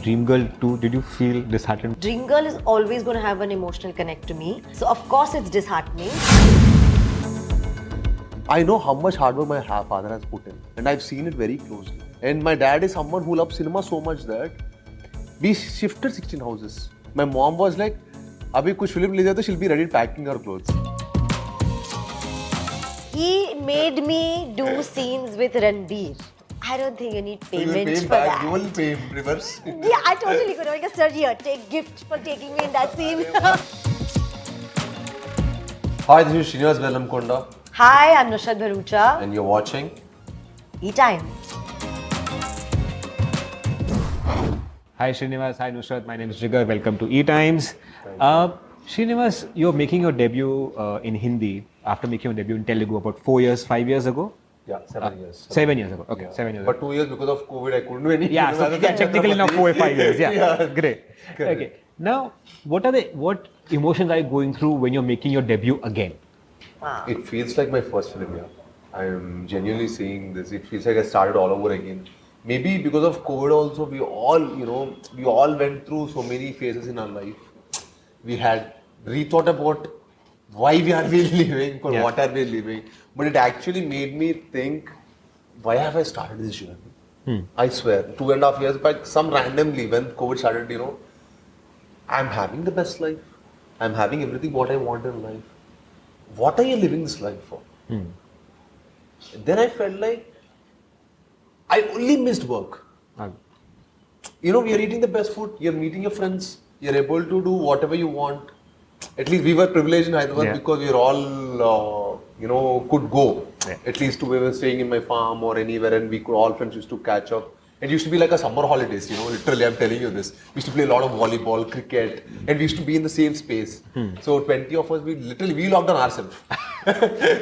Dream Girl 2, did you feel disheartened? Dream Girl is always going to have an emotional connect to me. So of course it's disheartening. I know how much hard work my father has put in, and I've seen it very closely. And my dad is someone who loves cinema so much that we shifted 16 houses. My mom was like, "Abhi kuch film le jaye to she'll be ready packing her clothes." He made me do scenes with Ranbir. I don't think you need payment for that. You will pay reverse. Yeah, I totally could. Like, sir, here, take gift for taking me in that scene. Hi, this is Sreenivas Bellamkonda, Hi, I'm Nushrratt Bharuccha. and you're watching ETimes. Hi Sreenivas, hi Nushrratt, my name is Jigar, welcome to ETimes. Sreenivas, you're making your debut in Hindi after making your debut in Telugu about 4 years, 5 years ago? Yeah, 7 years. 7 years ago, okay, 7 years But ago. 2 years because of COVID, I couldn't do anything. Yeah, so technically now 4 or 5 years, yeah. Great. Correct. Okay, now what emotions are you going through when you're making your debut again? Wow. It feels like my first film, yeah. I am genuinely saying this. It feels like I started all over again. Maybe because of COVID also, we all went through so many phases in our life. We had rethought about why we are living, or what are we living. But it actually made me think, why have I started this journey? I swear, 2.5 years back, some randomly when COVID started, I'm having the best life. I'm having everything what I want in life. What are you living this life for? Then I felt like I only missed work. We are eating the best food, you're meeting your friends, you're able to do whatever you want. At least we were privileged in Hyderabad because we were all, could go. Yeah. At least we were staying in my farm or anywhere, and we could all friends used to catch up. It used to be like a summer holidays, literally, I'm telling you this. We used to play a lot of volleyball, cricket, and we used to be in the same space. So 20 of us, we locked on ourselves.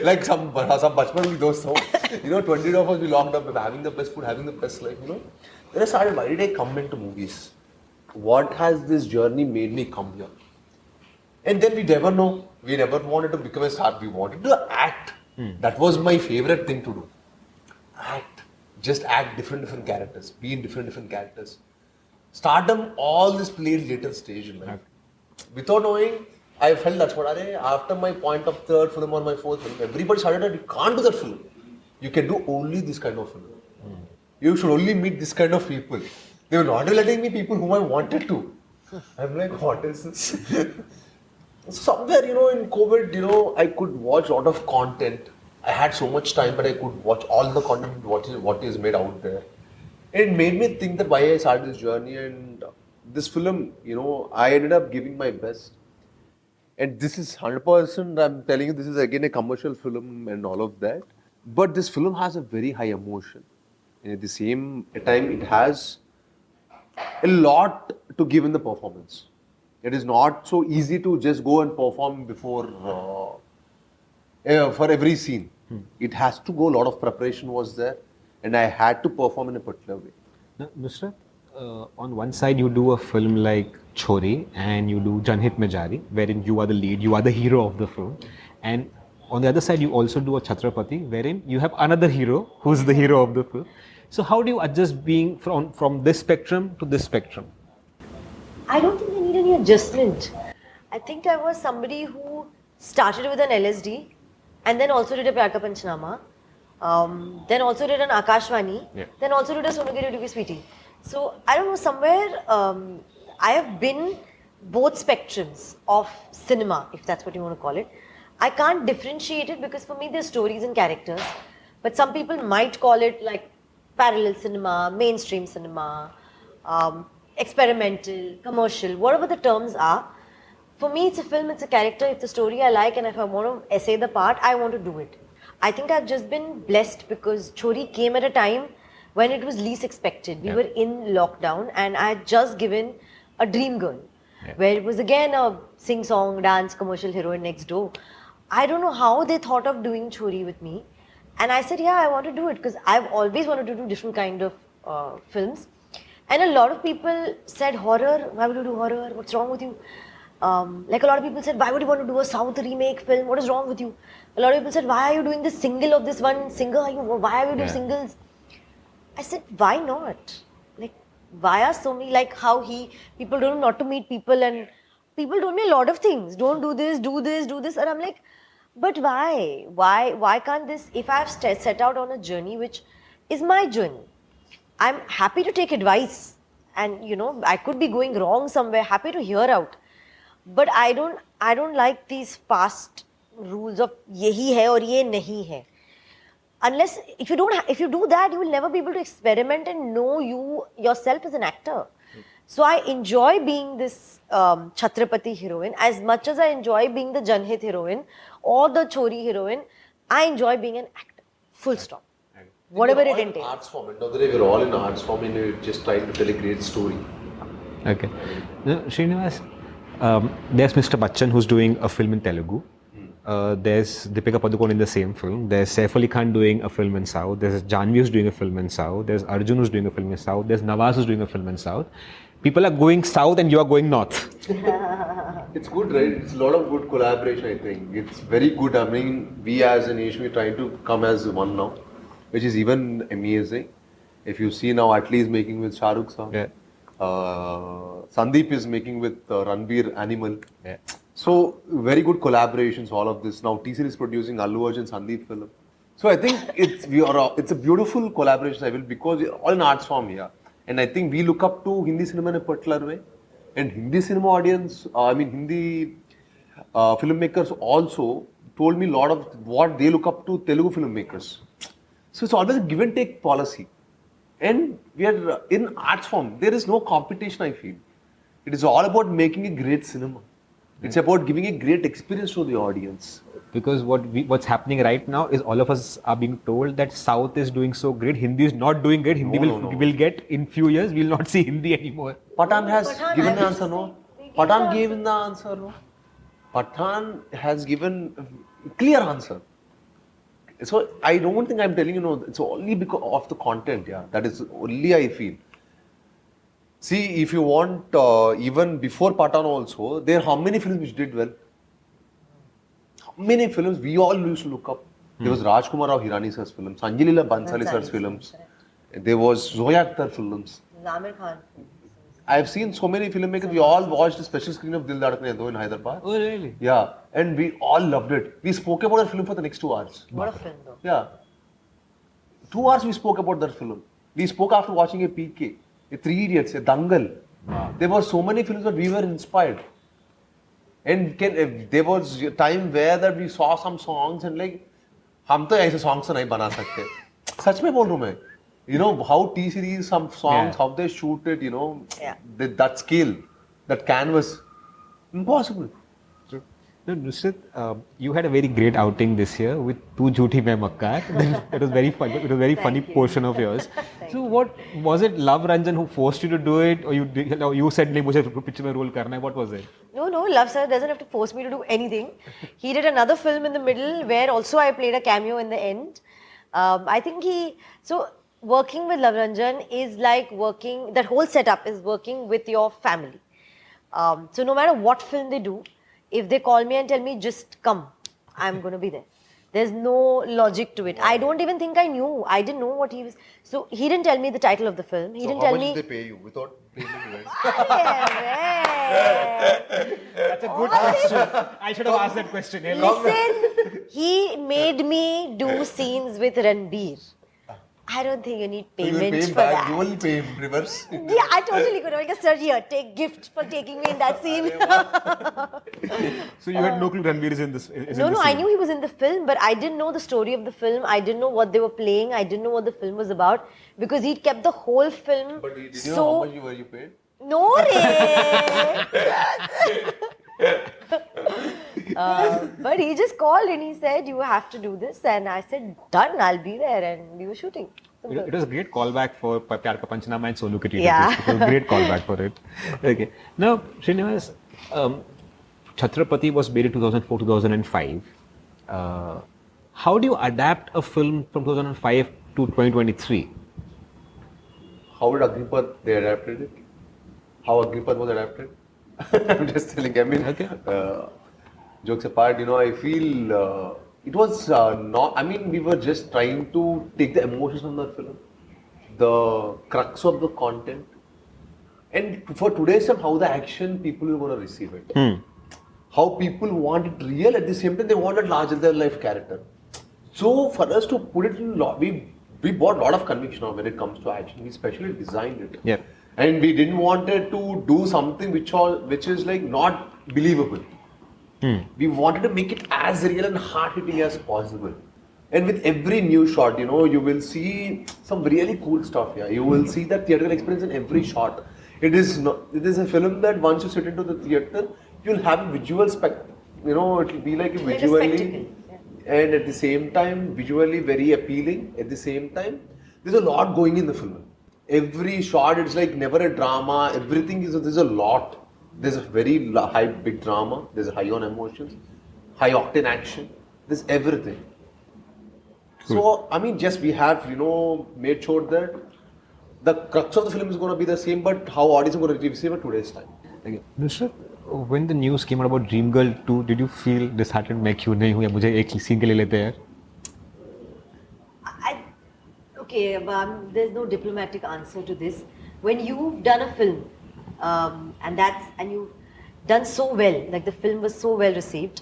Like some bachpan with those, 20 of us, we locked up, having the best food, having the best life, Then I started, why did I come into movies? What has this journey made me come here? And then we never know. We never wanted to become a star. We wanted to act. That was my favorite thing to do. Act. Just act different characters. Be in different characters. Stardom, all this played later stage in life. Without knowing, I felt that's what after my point of third film or my fourth film, everybody started that you can't do that film. You can do only this kind of film. You should only meet this kind of people. They were not letting me people whom I wanted to. I'm like, what is this? Somewhere, in COVID, I could watch a lot of content. I had so much time, but I could watch all the content, what is made out there. It made me think that why I started this journey, and this film, I ended up giving my best. And this is 100%, I'm telling you, this is again a commercial film and all of that. But this film has a very high emotion. And at the same time, it has a lot to give in the performance. It is not so easy to just go and perform before for every scene. It has to go. A lot of preparation was there, and I had to perform in a particular way. Now, Nushrratt, on one side you do a film like Chori and you do Janhit Mein Jari, wherein you are the lead, you are the hero of the film, and on the other side you also do a Chatrapathi, wherein you have another hero who's the hero of the film. So how do you adjust being from this spectrum to this spectrum? I don't think I need any adjustment. I think I was somebody who started with an LSD and then also did a Pyar Ka Panchnama, then also did an Akashvani, then also did a Sonu Ke Duty Ki Sweetie. So I don't know, somewhere I have been both spectrums of cinema, if that's what you want to call it. I can't differentiate it because for me there's stories and characters, but some people might call it like parallel cinema, mainstream cinema, experimental, commercial, whatever the terms are. For me, it's a film, it's a character, it's a story I like, and if I want to essay the part, I want to do it. I think I've just been blessed because Chori came at a time when it was least expected. We were in lockdown, and I had just given a Dream Girl, where it was again a sing-song, dance, commercial heroine next door. I don't know how they thought of doing Chori with me. And I said, yeah, I want to do it because I've always wanted to do different kind of films. And a lot of people said, horror, why would you do horror? What's wrong with you? Like a lot of people said, why would you want to do a South remake film? What is wrong with you? A lot of people said, why are you doing this single of this one singer? Why are you doing singles? I said, why not? Like, Why are so many, like how people told him not to meet people, and people told me a lot of things. Don't do this, do this, do this. And I'm like, but why? Why can't this, if I've set out on a journey which is my journey, I'm happy to take advice. And I could be going wrong somewhere, happy to hear out. But I don't like these past rules of yehi hai or ye nahi hai. Unless if you do that, you will never be able to experiment and know yourself as an actor. So I enjoy being this Chatrapathi heroine as much as I enjoy being the Janhit heroine or the Chori heroine. I enjoy being an actor. Full stop. Whatever it entails. Arts form. End of the day, we're all in arts form and we're just trying to tell a great story. Okay. Now, Sreenivas, there's Mr. Bachchan who's doing a film in Telugu. There's Deepika Padukone in the same film. There's Saif Ali Khan doing a film in South. There's Janhvi who's doing a film in South. There's Arjun who's doing a film in South. There's Nawaz who's doing a film in South. People are going South and you are going North. It's good, right? It's a lot of good collaboration, I think. It's very good. I mean, we as a nation, we're trying to come as one now, which is even amazing. If you see now, Atlee is making with Shah Rukh Khan. Yeah. Sandeep is making with Ranbir Animal. Yeah. So, very good collaborations, all of this. Now, TCL is producing Allu Arjun Sandeep film. So, I think it's a beautiful collaboration, I will, because we're all in arts form here. And I think we look up to Hindi cinema in a particular way. And Hindi cinema audience, Hindi filmmakers also told me a lot of what they look up to Telugu filmmakers. So, it's always a give and take policy. And we are in arts form. There is no competition, I feel. It is all about making a great cinema. It's about giving a great experience to the audience. Because what's happening right now is all of us are being told that South is doing so great, Hindi is not doing great. Hindi will get in few years, we will not see Hindi anymore. Pathan has given the answer, no? Pathan gave the answer, no? Pathan has given a clear answer. So I don't think I'm telling you, no, it's only because of the content, yeah. That is only I feel. See, if you want, even before Pathan also, there are how many films which did well? How many films we all used to look up? There was Rajkumar Rao Hirani sir's films, Sanjay Leela Bansali sir's films. There was Zoya Akhtar films. Zamir Khan. I've seen so many filmmakers. We all watched the special screen of Dil Dhadkne Hai Do in Hyderabad. Oh, really? Yeah, and we all loved it. We spoke about that film for the next 2 hours. What a film though. Yeah. 2 hours we spoke about that film. We spoke after watching a PK, a Three Idiots, a Dangal. Wow. There were so many films that we were inspired. And there was a time where that we saw some songs and like, हम तो ऐसे songs नहीं बना सकते. सच में बोल रहा हूँ मैं. You know how T-series, some songs, how they shoot it, that scale, that canvas, impossible. No, Nushrratt, you had a very great outing this year with Tu Jhoothi Main Makkaar. It was very fun. It was a very funny portion of yours. So, what was it? Love Ranjan who forced you to do it, or you said, "नहीं मुझे picture में role करना है." What was it? No, Love Sir doesn't have to force me to do anything. He did another film in the middle where also I played a cameo in the end. I think working with Love Ranjan is like that whole setup is working with your family. So no matter what film they do, if they call me and tell me, just come, I'm going to be there. There's no logic to it. I don't even think I knew. I didn't know what he was. So he didn't tell me the title of the film. He didn't tell me. How much did they pay you without paying you? That's a good question. I should have asked that question. Listen, he made me do scenes with Ranbir. I don't think you need payment for that. You only pay him reverse. Yeah, I totally could. Like, sir, here, take gift for taking me in that scene. So you had no clue Ranbir is in this? No, I knew he was in the film, but I didn't know the story of the film. I didn't know what they were playing. I didn't know what the film was about because he kept the whole film. But did you know how much were you paid? No, but he just called and he said, "You have to do this," and I said, "Done, I'll be there," and we were shooting. It was a great callback for Pyar Ka Panchnama and Sonu Ki Tita. Yeah. It was a great callback for it. Okay. Now, Sreenivas, Chatrapathi was made in 2004-2005. How do you adapt a film from 2005 to 2023? How did Agnipath, they adapted it? How Agnipath was adapted? I'm just telling. I mean, okay. Jokes apart, I feel it was not. I mean, we were just trying to take the emotions from that film, the crux of the content, And for today's time, how the action people are going to receive it. How people want it real, at the same time they want a larger than life character. So for us to put it in, we bought a lot of conviction on when it comes to action. We specially designed it. Yeah. And we didn't want it to do something which is like not believable. We wanted to make it as real and hard-hitting as possible. And with every new shot, you will see some really cool stuff here. You will see that theatrical experience in every shot. It is a film that once you sit into the theatre, you'll have a visual spectacle. It'll be like a visually, and at the same time, visually very appealing. At the same time, there's a lot going in the film. Every shot, it's like never a drama. There's a lot. There's a very high, big drama. There's a high on emotions, high octane action. There's everything. So, just we have, made sure that the crux of the film is going to be the same, but how audience are going to receive it today's time. Okay. Nushrratt, when the news came out about Dream Girl 2, did you feel disheartened? मैं क्यों नहीं हूँ या मुझे एक scene के लिए लेते हैं? Okay, there's no diplomatic answer to this. When you've done a film, and you've done so well, like the film was so well received,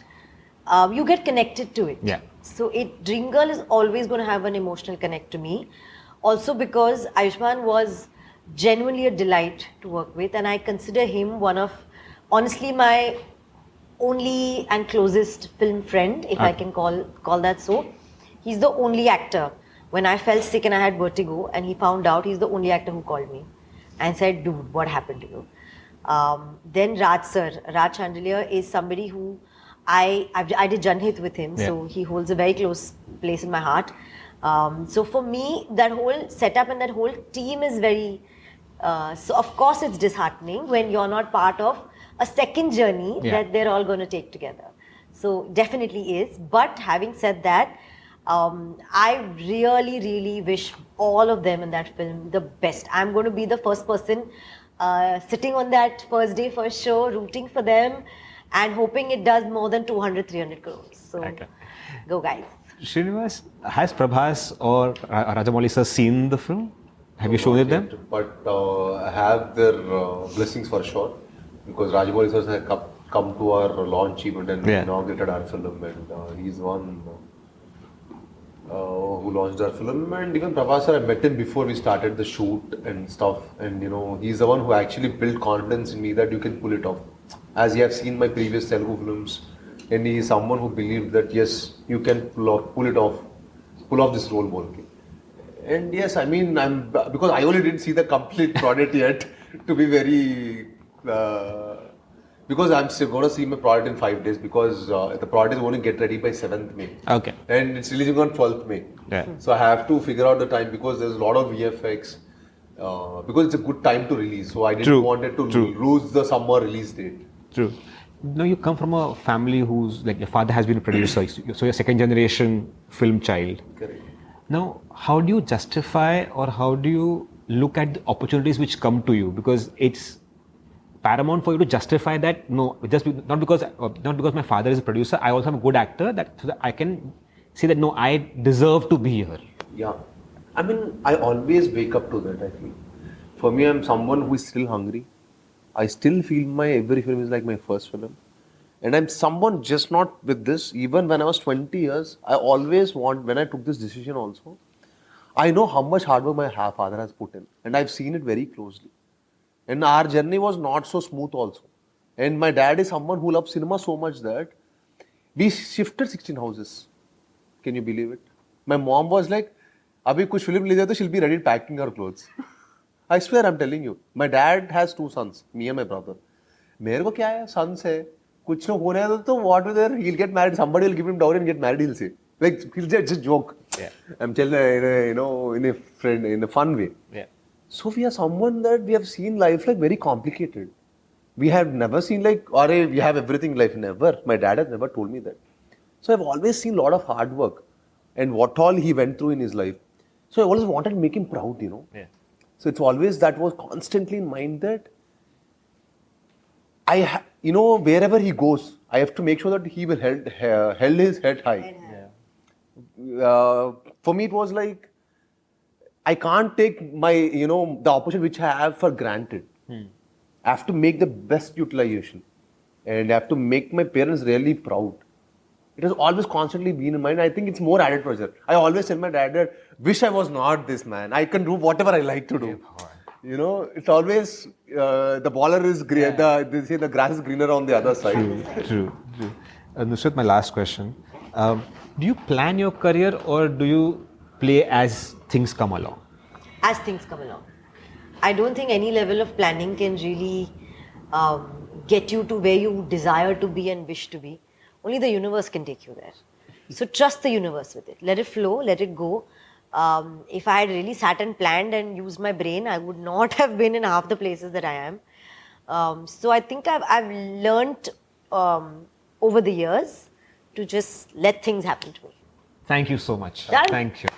you get connected to it. Yeah. So Dream Girl is always going to have an emotional connect to me. Also because Ayushmann was genuinely a delight to work with, and I consider him one of, honestly, my only and closest film friend, if I can call that so. He's the only actor. When I felt sick and I had vertigo, and he found out, he's the only actor who called me and said, dude, what happened to you? Then Raj Chandelier is somebody who I did Janhit with him, so he holds a very close place in my heart. So for me, that whole setup and that whole team is very, so of course it's disheartening when you're not part of a second journey that they're all going to take together. So definitely is. But having said that, I really, really wish all of them in that film the best. I'm going to be the first person sitting on that first day, first show, rooting for them and hoping it does more than 200-300 crores. So go guys. Sreenivas, has Prabhas or Rajamouli sir seen the film? Have you shown it them? But I have their blessings for sure, because Rajamouli sir has come to our launch event and inaugurated our film, and he's one who launched our film. And even Prabhas sir, I met him before we started the shoot and stuff, and he's the one who actually built confidence in me that you can pull it off. As you have seen my previous Telugu films, and he is someone who believed that yes, you can pull off this role, Bolke. And yes, because I only didn't see the complete product yet, to be very, because I'm still going to see my product in 5 days, because the product is going to get ready by 7th May. Okay. And it's releasing on 12th May. Yeah. So I have to figure out the time, because there's a lot of VFX, because it's a good time to release. So I didn't want it to lose the summer release date. True. Now you come from a family who's like, your father has been a producer, so you're a second generation film child. Correct. Now, how do you justify or how do you look at the opportunities which come to you? Because it's paramount for you to justify that, not because my father is a producer, I also am a good actor, so that I can see that I deserve to be here. Yeah. I always wake up to that, I feel. For me, I'm someone who is still hungry. I still feel my every film is like my first film. And I'm someone just not with this. Even when I was 20 years, I always when I took this decision also, I know how much hard work my father has put in. And I've seen it very closely. And our journey was not so smooth also. And my dad is someone who loves cinema so much that we shifted 16 houses. Can you believe it? My mom was like, Abhi kuch film le jaye to she'll be ready packing her clothes. I swear, I'm telling you. My dad has 2 sons, me and my brother. मेरे को क्या है, sons है, कुछ लोग होने हैं तो what with there, he'll get married, somebody will give him dowry and get married, he'll say. Like, he'll just joke. Yeah. I'm telling in a fun way. Yeah. So we are someone that we have seen life like very complicated. We have never seen like, we have everything in life, never. My dad has never told me that. So I've always seen a lot of hard work and what all he went through in his life. So I always wanted to make him proud, Yeah. So it's always, that was constantly in mind that wherever he goes, I have to make sure that he will held his head high. For me, it was like, I can't take my, the opportunity which I have for granted. I have to make the best utilization, and I have to make my parents really proud. It has always constantly been in mind. I think it's more added pressure. I always tell my dad that, wish I was not this man. I can do whatever I like to do. You know, it's always the baller is green. They say the grass is greener on the other side. True. Nushrratt, my last question. Do you plan your career or do you play as things come along? As things come along. I don't think any level of planning can really get you to where you desire to be and wish to be. Only the universe can take you there. So trust the universe with it. Let it flow, let it go. If I had really sat and planned and used my brain, I would not have been in half the places that I am. So I think I've learnt over the years to just let things happen to me. Thank you so much. Done. Thank you.